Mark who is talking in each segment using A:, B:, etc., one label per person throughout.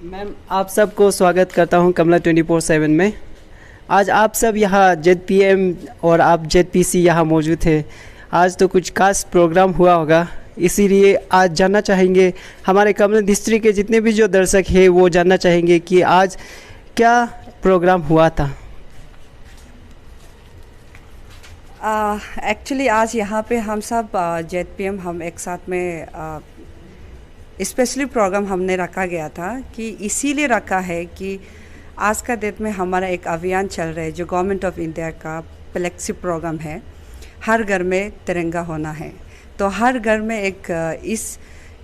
A: Ma'am, आप सबको स्वागत करता हूं कमला 24/7 में। आज आप सब यहाँ ZPM और आप ZPC यहाँ मौजूद थे। आज तो कुछ खास प्रोग्राम हुआ होगा, इसीलिए आज जानना चाहेंगे हमारे कमला डिस्ट्रिक्ट के जितने भी जो दर्शक हैं वो जानना चाहेंगे कि आज क्या प्रोग्राम हुआ था।
B: एक्चुअली आज यहाँ पे हम सब ZPM हम एक साथ में स्पेशली प्रोग्राम हमने रखा गया था कि इसीलिए रखा है कि आज का डेट में हमारा एक अभियान चल रहा है जो गवर्नमेंट ऑफ इंडिया का फ्लैगशिप प्रोग्राम है। हर घर में तिरंगा होना है, तो हर घर में एक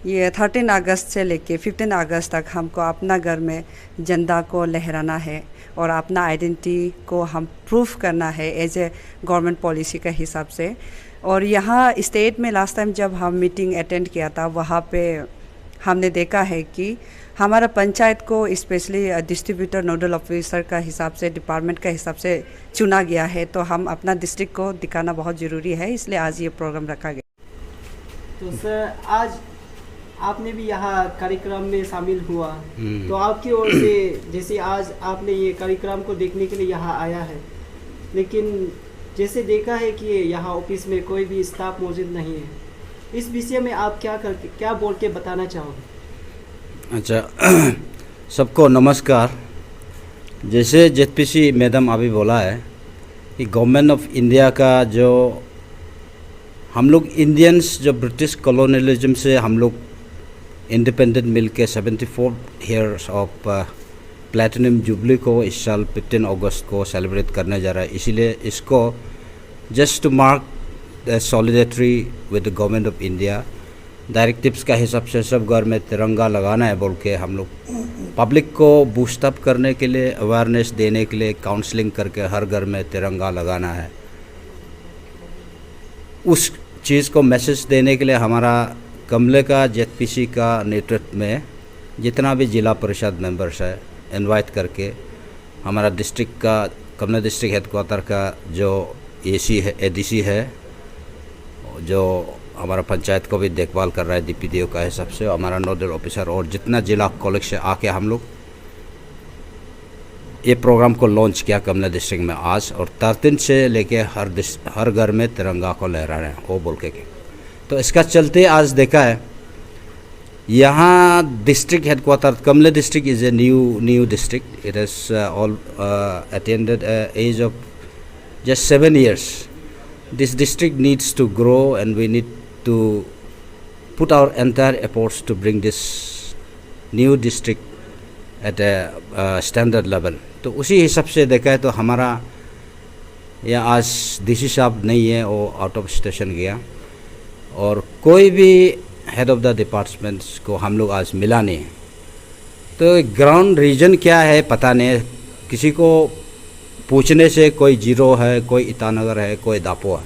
B: ये 13 अगस्त से लेके 15 अगस्त तक हमको अपना घर में झंडा को लहराना है और अपना आइडेंटिटी को हम प्रूफ करना है एज ए गवर्नमेंट पॉलिसी के हिसाब से। और यहाँ स्टेट में लास्ट टाइम जब हम मीटिंग अटेंड किया था, वहाँ पे हमने देखा है कि हमारा पंचायत को स्पेशली डिस्ट्रीब्यूटर नोडल ऑफिसर का हिसाब से, डिपार्टमेंट का हिसाब से चुना गया है, तो हम अपना डिस्ट्रिक्ट को दिखाना बहुत ज़रूरी है, इसलिए आज ये प्रोग्राम रखा गया।
A: तो सर, आज आपने भी यहाँ कार्यक्रम में शामिल हुआ, तो आपकी ओर से जैसे आज आपने ये कार्यक्रम को देखने के लिए यहाँ आया है, लेकिन जैसे देखा है कि यहाँ ऑफिस में कोई भी स्टाफ मौजूद नहीं है, इस विषय में आप क्या बोल के बताना चाहोगे?
C: अच्छा, सबको नमस्कार। जैसे ZPC मैडम अभी बोला है कि गवर्नमेंट ऑफ इंडिया का जो हम लोग इंडियंस जो ब्रिटिश कॉलोनियलिज्म से हम लोग इंडिपेंडेंट मिल के 74 ईयर्स ऑफ प्लैटिनम जुबली को इस साल 15 अगस्त को सेलिब्रेट करने जा रहा है। इसीलिए इसको just to mark solidarity with the government of India directives का हिसाब से सब घर में तिरंगा लगाना है बोल के हम लोग पब्लिक को बूस्ट अप करने के लिए, अवेयरनेस देने के लिए काउंसलिंग करके हर घर में तिरंगा लगाना है। उस चीज़ को मैसेज देने के लिए हमारा कमले का ZPC का नेतृत्व में जितना भी जिला परिषद मेंबर्स है इनवाइट करके हमारा डिस्ट्रिक्ट का कमला डिस्ट्रिक्ट हेडक्वार्टर का जो AC है, ADC है, जो हमारा पंचायत को भी देखभाल कर रहा है DPDO का हिसाब से, हमारा नोडल ऑफिसर और जितना जिला कॉलेज से आके हम लोग ये प्रोग्राम को लॉन्च किया कमला डिस्ट्रिक्ट में आज। और 13 से लेके हर घर में तिरंगा को लहरा रहे हैं वो बोल के। तो इसका चलते आज देखा है यहाँ district headquarter Kamle district is a new district. It has all attained age of just 7 years. This district needs to grow and we need to put our entire efforts to bring this new district at a standard level. तो उसी हिसाब से देखा है तो हमारा यहाँ आज DC साहब नहीं है, वो आउट ऑफ स्टेशन गया और कोई भी हेड ऑफ द डिपार्टमेंट्स को हम लोग आज मिला नहीं। तो ग्राउंड रीजन क्या है पता नहीं, किसी को पूछने से कोई जीरो है, कोई ईटानगर है, कोई दापो है।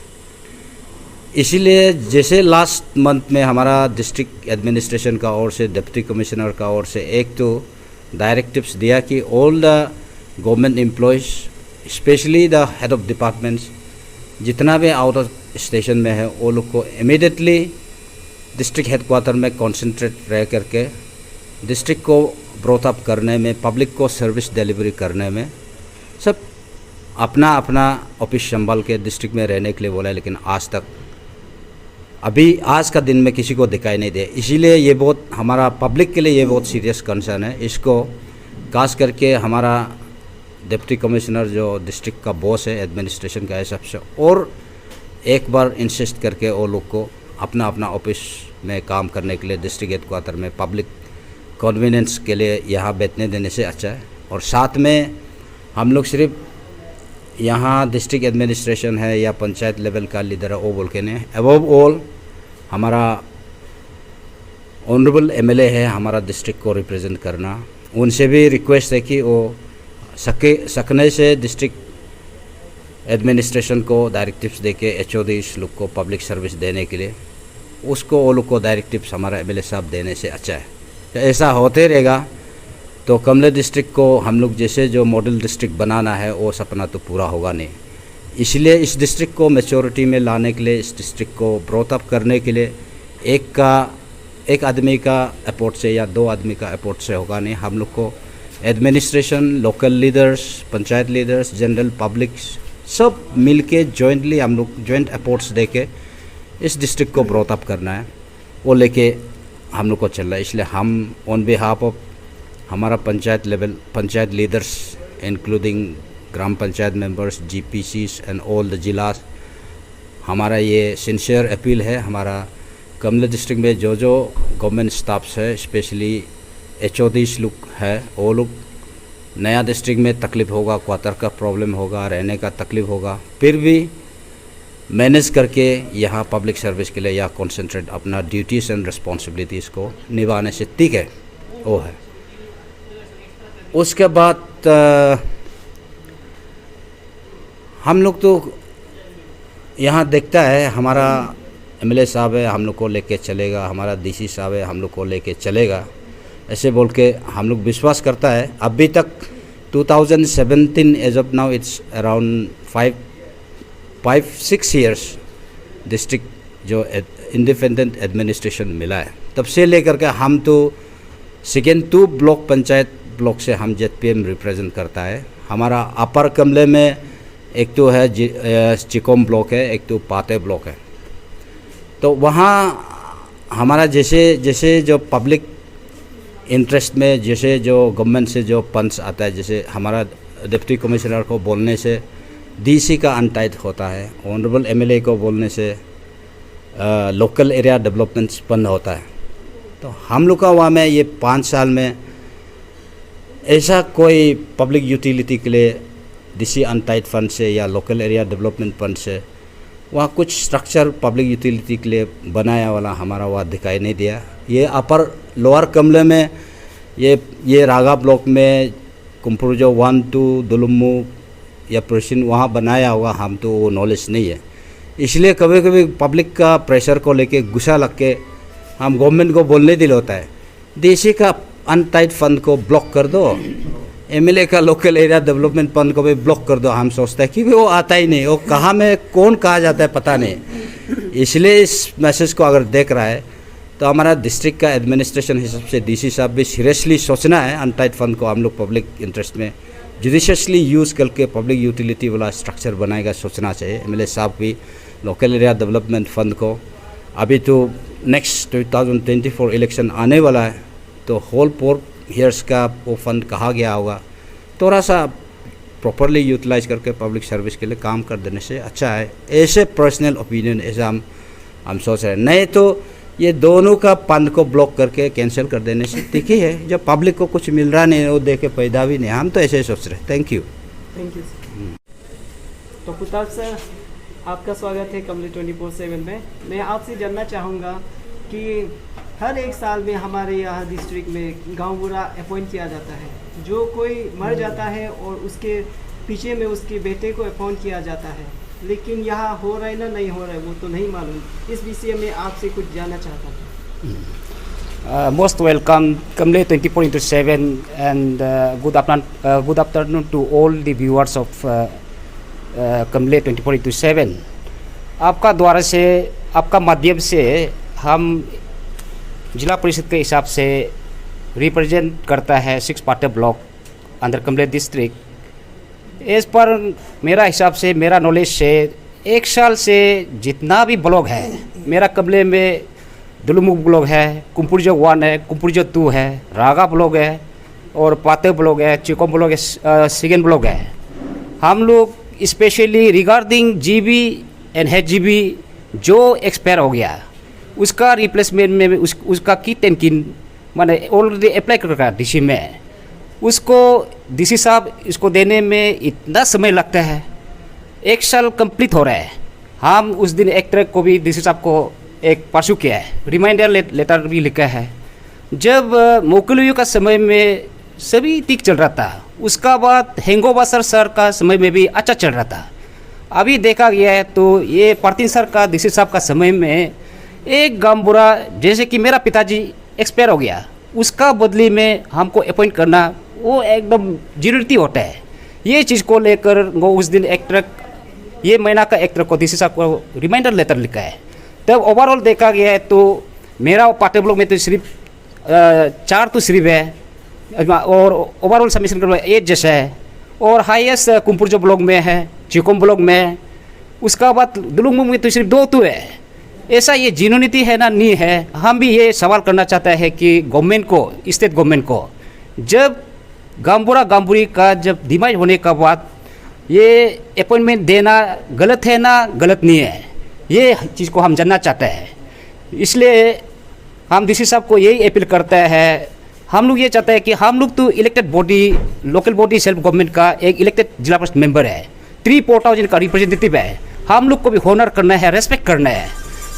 C: इसीलिए जैसे लास्ट मंथ में हमारा डिस्ट्रिक्ट एडमिनिस्ट्रेशन का ओर से, डिप्टी कमिश्नर का ओर से एक तो डायरेक्टिव्स दिया कि all the government employees specially the head of departments जितना भी आउट ऑफ स्टेशन में है वो लोग को इमीडिएटली डिस्ट्रिक्ट हेडक्वार्टर में कॉन्सेंट्रेट रह करके डिस्ट्रिक्ट को ब्रोथ अप करने में, पब्लिक को सर्विस डिलीवरी करने में सब अपना अपना ऑफिस संभाल के डिस्ट्रिक्ट में रहने के लिए बोला है। लेकिन आज तक अभी आज का दिन में किसी को दिखाई नहीं दे। इसीलिए ये बहुत हमारा पब्लिक के लिए ये बहुत सीरियस कंसर्न है। इसको खास करके हमारा डिप्टी कमिश्नर जो डिस्ट्रिक्ट का बॉस है एडमिनिस्ट्रेशन का हिसाब से और एक बार इंसिस्ट करके वो लोग को अपना अपना ऑफिस में काम करने के लिए डिस्ट्रिक्ट हेडक्वार्टर में पब्लिक कन्वीनियंस के लिए यहाँ बैठने देने से अच्छा है। और साथ में हम लोग सिर्फ यहाँ डिस्ट्रिक्ट एडमिनिस्ट्रेशन है या पंचायत लेवल का लीडर है वो बोल के नहीं, अबव ऑल हमारा ऑनरेबल MLA है हमारा डिस्ट्रिक्ट को रिप्रेजेंट करना। उनसे भी रिक्वेस्ट है कि वो सकने से डिस्ट्रिक्ट एडमिनिस्ट्रेशन को डायरेक्टिव्स दे के HODs लोग को पब्लिक सर्विस देने के लिए उसको वो लोग को डायरेक्टिव्स हमारा MLA साहब देने से अच्छा है। तो ऐसा होते रहेगा तो कमला डिस्ट्रिक्ट को हम लोग जैसे जो मॉडल डिस्ट्रिक्ट बनाना है वो सपना तो पूरा होगा नहीं। इसलिए इस डिस्ट्रिक्ट को मैच्योरिटी में लाने के लिए, इस डिस्ट्रिक्ट को ब्रोथ अप करने के लिए एक का एक आदमी का एफर्ट से या 2 आदमी का एफर्ट से होगा नहीं। हम लोग को administration, local leaders, panchayat leaders, general public सब मिलके जॉइंटली हम लोग जॉइंट एफर्ट्स देके इस डिस्ट्रिक्ट को ब्रॉट अप करना है, वो लेके हम लोग को चल रहा है। इसलिए हम ऑन बिहाफ ऑफ हमारा panchayat level panchayat leaders including gram panchayat members, GPCs and all the जिलास, हमारा ये सिंसियर अपील है। हमारा कमला डिस्ट्रिक्ट में जो गवर्नमेंट स्टाफ्स है, स्पेशली HODs लोग है, वो लोग नया डिस्ट्रिक्ट में तकलीफ़ होगा, क्वार्टर का प्रॉब्लम होगा, रहने का तकलीफ़ होगा, फिर भी मैनेज करके यहाँ पब्लिक सर्विस के लिए या कॉन्सेंट्रेट अपना ड्यूटीज़ एंड रिस्पॉन्सिबिलिटीज़ को निभाने से ठीक है, वो है। उसके बाद हम लोग तो यहाँ देखता है, हमारा MLA साहब है हम लोग को लेके चलेगा, हमारा DC साहब है हम लोग को लेके चलेगा, ऐसे बोल के हम लोग विश्वास करता है। अभी तक 2017 as of now it's around 5-6 years district जो इंडिपेंडेंट एडमिनिस्ट्रेशन मिला है, तब से लेकर के हम तो सेकेंड 2 ब्लॉक पंचायत ब्लॉक से हम ZPM रिप्रेजेंट करता है। हमारा अपर कमले में एक तो है चिकोम ब्लॉक है, एक तो पाते ब्लॉक है। तो वहाँ हमारा जैसे जो पब्लिक इंटरेस्ट में जैसे जो गवर्नमेंट से जो फंड्स आता है, जैसे हमारा डिप्टी कमिश्नर को बोलने से DC का अनटाइट होता है, ऑनरेबल MLA को बोलने से लोकल एरिया डेवलपमेंट फंड होता है। तो हम लोग का वहाँ में ये 5 साल में ऐसा कोई पब्लिक यूटिलिटी के लिए DC अनटाइट फंड से या लोकल एरिया डेवलपमेंट फंड से वहाँ कुछ स्ट्रक्चर पब्लिक यूटिलिटी के लिए बनाया वाला हमारा वहाँ दिखाई नहीं दिया। ये अपर लोअर कमले में ये रागा ब्लॉक में कुम्पुरजो 1, 2 दुलुम्मू या प्रोसिन वहाँ बनाया होगा, हम तो वो नॉलेज नहीं है। इसलिए कभी कभी पब्लिक का प्रेशर को लेके गुस्सा लग के हम गवर्नमेंट को बोलने दिल होता है, DC का अनटाइट फंड को ब्लॉक कर दो, MLA का लोकल एरिया डेवलपमेंट फंड को भी ब्लॉक कर दो। हम सोचते हैं कि वो आता ही नहीं, वो कहाँ में कौन कहा जाता है पता नहीं। इसलिए इस मैसेज को अगर देख रहा है तो हमारा डिस्ट्रिक्ट का एडमिनिस्ट्रेशन हिसाब से DC साहब भी सीरियसली सोचना है, अनटाइट फंड को हम लोग पब्लिक इंटरेस्ट में जुडिशियसली यूज़ करके पब्लिक यूटिलिटी वाला स्ट्रक्चर बनाएगा, सोचना चाहिए। MLA साहब भी लोकल एरिया डेवलपमेंट फंड को, अभी तो नेक्स्ट 2024 इलेक्शन आने वाला है, तो होल 4 ईयर्स का वो फंड कहाँ गया होगा, थोड़ा सा प्रॉपरली यूटिलाइज करके पब्लिक सर्विस के लिए काम कर देने से अच्छा है। ऐसे पर्सनल ओपिनियन ऐसा हम सोच रहे हैं। नहीं तो ये दोनों का फंड को ब्लॉक करके कैंसिल कर देने से ठीक ही है, जब पब्लिक को कुछ मिल रहा नहीं, वो देख के पैदा भी नहीं। हम तो ऐसे ही सोच रहे हैं। Thank you
A: sir. तो कुताब सर, आपका स्वागत है कमले 24/7 में। मैं आपसे जानना चाहूँगा कि हर एक साल में हमारे यहाँ डिस्ट्रिक्ट में गांव बुरा अपॉइंट किया जाता है। जो कोई मर जाता है और उसके पीछे में उसके बेटे को अपॉइंट किया जाता है, लेकिन यहाँ हो रहा है ना नहीं हो रहा है वो तो नहीं मालूम। इस विषय में आपसे कुछ जानना चाहता था।
D: Most welcome Kamle 24/7 and good afternoon to all the viewers of Kamle 24/7। आपका द्वारा से, आपका माध्यम से हम जिला परिषद के हिसाब से रिप्रेजेंट करता है 6 पाटे ब्लॉक अंडर कमले डिस्ट्रिक्ट। इस पर मेरा हिसाब से, मेरा नॉलेज से, 1 साल से जितना भी ब्लॉक है मेरा कमले में, दुलुमुख ब्लॉक है, कुम्पुरजो 1 है, कुम्पुरजो 2 है, रागा ब्लॉक है और पाते ब्लॉक है, चिकोम ब्लॉक है, सेकेंड ब्लॉक है। हम लोग specially regarding GB and HGB जो एक्सपायर हो गया उसका रिप्लेसमेंट में उसका किट एंड किन मैंने ऑलरेडी अप्लाई कर रखा DC में, उसको DC साहब इसको देने में इतना समय लगता है, 1 साल कंप्लीट हो रहा है। हम उस दिन एक ट्रक को भी DC साहब को एक परसू किया है, रिमाइंडर लेटर भी लिखा है। जब मोकलियों का समय में सभी ठीक चल रहा था, उसका बाद हेंगोबासर सर का समय में भी अच्छा चल रहा था। अभी देखा गया है तो ये पार्थिन सर का DC साहब का समय में एक गांव बुरा, जैसे कि मेरा पिताजी एक्सपायर हो गया, उसका बदली में हमको अपॉइंट करना वो एकदम ज़रूरी होता है। ये चीज़ को लेकर वो उस दिन एक ट्रक, ये महीना का एक ट्रक को DC साहब को रिमाइंडर लेटर लिखा है। तब ओवरऑल देखा गया है तो मेरा पाटे ब्लॉक में तो सिर्फ 4 तो सिर्फ है और ओवरऑल सबमिशन कर 8 जैसा है और हाईएस्ट कुमपुरजो ब्लॉक में है, चिकोम ब्लॉक में, उसका बाद दुलुंगमुंग में तो सिर्फ 2 तो है। ऐसा ये जीनोनीति है ना नहीं है। हम भी ये सवाल करना चाहता है कि गवर्नमेंट को, स्टेट गवर्नमेंट को, जब गांबुरा गांबुरी का जब डिमाइज होने का बाद ये अपॉइंटमेंट देना गलत है ना गलत नहीं है, ये चीज़ को हम जानना चाहते हैं। इसलिए हम डीसी साहब को यही अपील करते हैं, हम लोग ये चाहते हैं कि हम लोग तो elected body, local body self government का एक इलेक्टेड जिला परिषद मेंबर है, 3,000 का रिप्रेजेंटेटिव है, हम लोग को भी होनर करना है, रेस्पेक्ट करना है।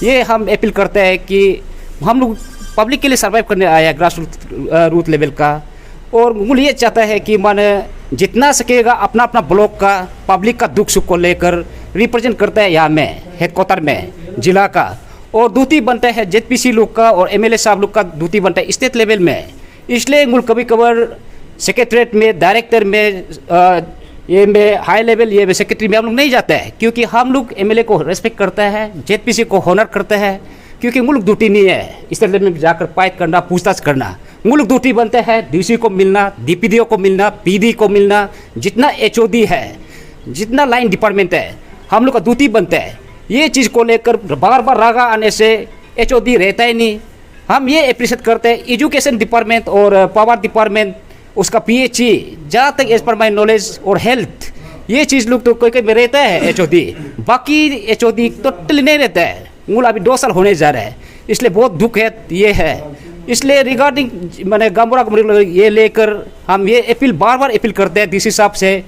D: ये हम अपील करते हैं कि हम लोग पब्लिक के लिए सर्वाइव करने आए हैं ग्रास रूट लेवल का, और मूल ये चाहता है कि माने जितना सकेगा अपना अपना ब्लॉक का पब्लिक का दुख सुख को लेकर रिप्रेजेंट करता है यहाँ में हेडक्वार्टर में जिला का, और ड्यूटी बनता है जेडपीसी लोग का और एमएलए साहब लोग का ड्यूटी बनता है स्टेट लेवल में। इसलिए मूल कभी कभार सेक्रेटरीट में, डायरेक्टर में, ये में हाई लेवल ये सेक्रेटरी में हम लोग नहीं जाते हैं, क्योंकि हम लोग एमएलए को रेस्पेक्ट करते हैं, जेडपीसी को होनर करते हैं, क्योंकि मुल्क ड्यूटी नहीं है इस तरह में जाकर फाइट करना, पूछताछ करना। मुल्क ड्यूटी बनते हैं डीसी को मिलना, डीपीडीओ को मिलना, पीडी को मिलना, जितना एचओडी है, जितना लाइन डिपार्टमेंट है, हम लोग का ड्यूटी बनता है। ये चीज़ को लेकर बार बार रागा आने से एचओडी रहता ही नहीं। हम ये अप्रिशिएट करते हैं एजुकेशन डिपार्टमेंट और पावर डिपार्टमेंट, उसका पीएचई, जहाँ तक एज पर माई नॉलेज और हेल्थ, ये चीज़ लोग तो कोई कोई में रहता है एचओडी, बाकी एचओडी टोटली नहीं रहता है। मूल अभी 2 साल होने जा रहा है, इसलिए बहुत दुख है ये है। इसलिए रिगार्डिंग मैंने गांबुरा ये लेकर हम ये अपील बार बार अपील करते हैं डीसी साहब से,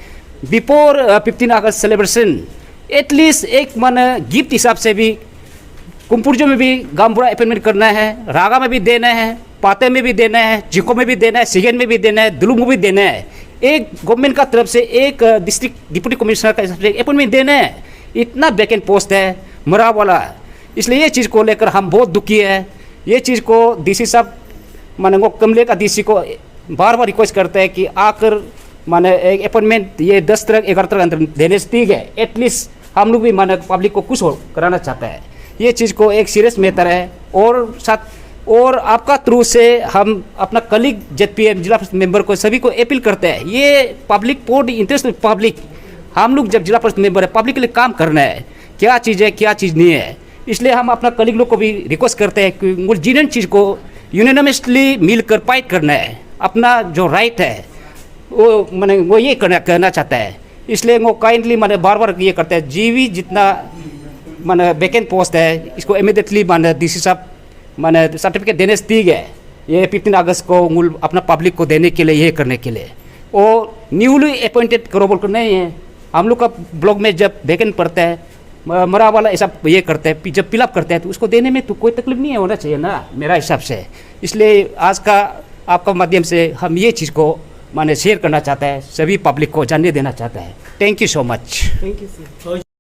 D: बिफोर 15 अगस्त सेलिब्रेशन एटलीस्ट एक माने गिफ्ट हिसाब से भी कुमपुरजो में भी गांबुरा अपॉइंटमेंट करना है, रागा में भी देना है, पाते में भी देना है, जिको में भी देना है, सिगेन में भी देना है, दुलुंग में भी देना है। एक गवर्नमेंट का तरफ से एक डिस्ट्रिक्ट डिप्टी कमिश्नर का हिसाब से अपॉइंटमेंट देना है। इतना वैकेंट पोस्ट है मरा वाला, इसलिए ये चीज़ को लेकर हम बहुत दुखी है। ये चीज़ को डीसी साहब माने वो कमले का डीसी को बार बार रिक्वेस्ट करते हैं कि आकर माने एक अपॉइंटमेंट ये 10 तक 11 तक अंदर देने से ठीक है। एटलीस्ट हम लोग भी माने पब्लिक को खुश हो कराना चाहता है। ये चीज़ को एक सीरियस मैटर है, और साथ और आपका थ्रू से हम अपना कलीग जेडपीएम जिला परिषद मेंबर को सभी को अपील करते हैं, ये public for the interest of public, हम लोग जब जिला परिषद मेंबर है पब्लिक के लिए काम करना है, क्या चीज़ है क्या चीज़ नहीं है। इसलिए हम अपना कलीग लोग को भी रिक्वेस्ट करते हैं कि जिन चीज़ को यूनिनमसली मिलकर फाइट करना है, अपना जो राइट है वो मैंने वो ये करना चाहता है। इसलिए वो काइंडली मैंने बार बार ये करते हैं, जीवी जितना मैंने वैकेंट पोस्ट है इसको इमीडिएटली मैंने डीसी साहब मैंने सर्टिफिकेट देने से ठीक है, ये 15 अगस्त को मूल अपना पब्लिक को देने के लिए ये करने के लिए। और न्यूली अपॉइंटेड करो बोल कर नहीं है, हम लोग का ब्लॉक में जब वैकेंट पड़ता है मरा वाला ऐसा ये करते हैं, जब फिलअप करते हैं तो उसको देने में तो कोई तकलीफ नहीं होना चाहिए ना मेरा हिसाब से। इसलिए आज का आपका माध्यम से हम ये चीज़ को माने शेयर करना चाहता है, सभी पब्लिक को जानने देना चाहता है। Thank you so much.
A: Thank you sir.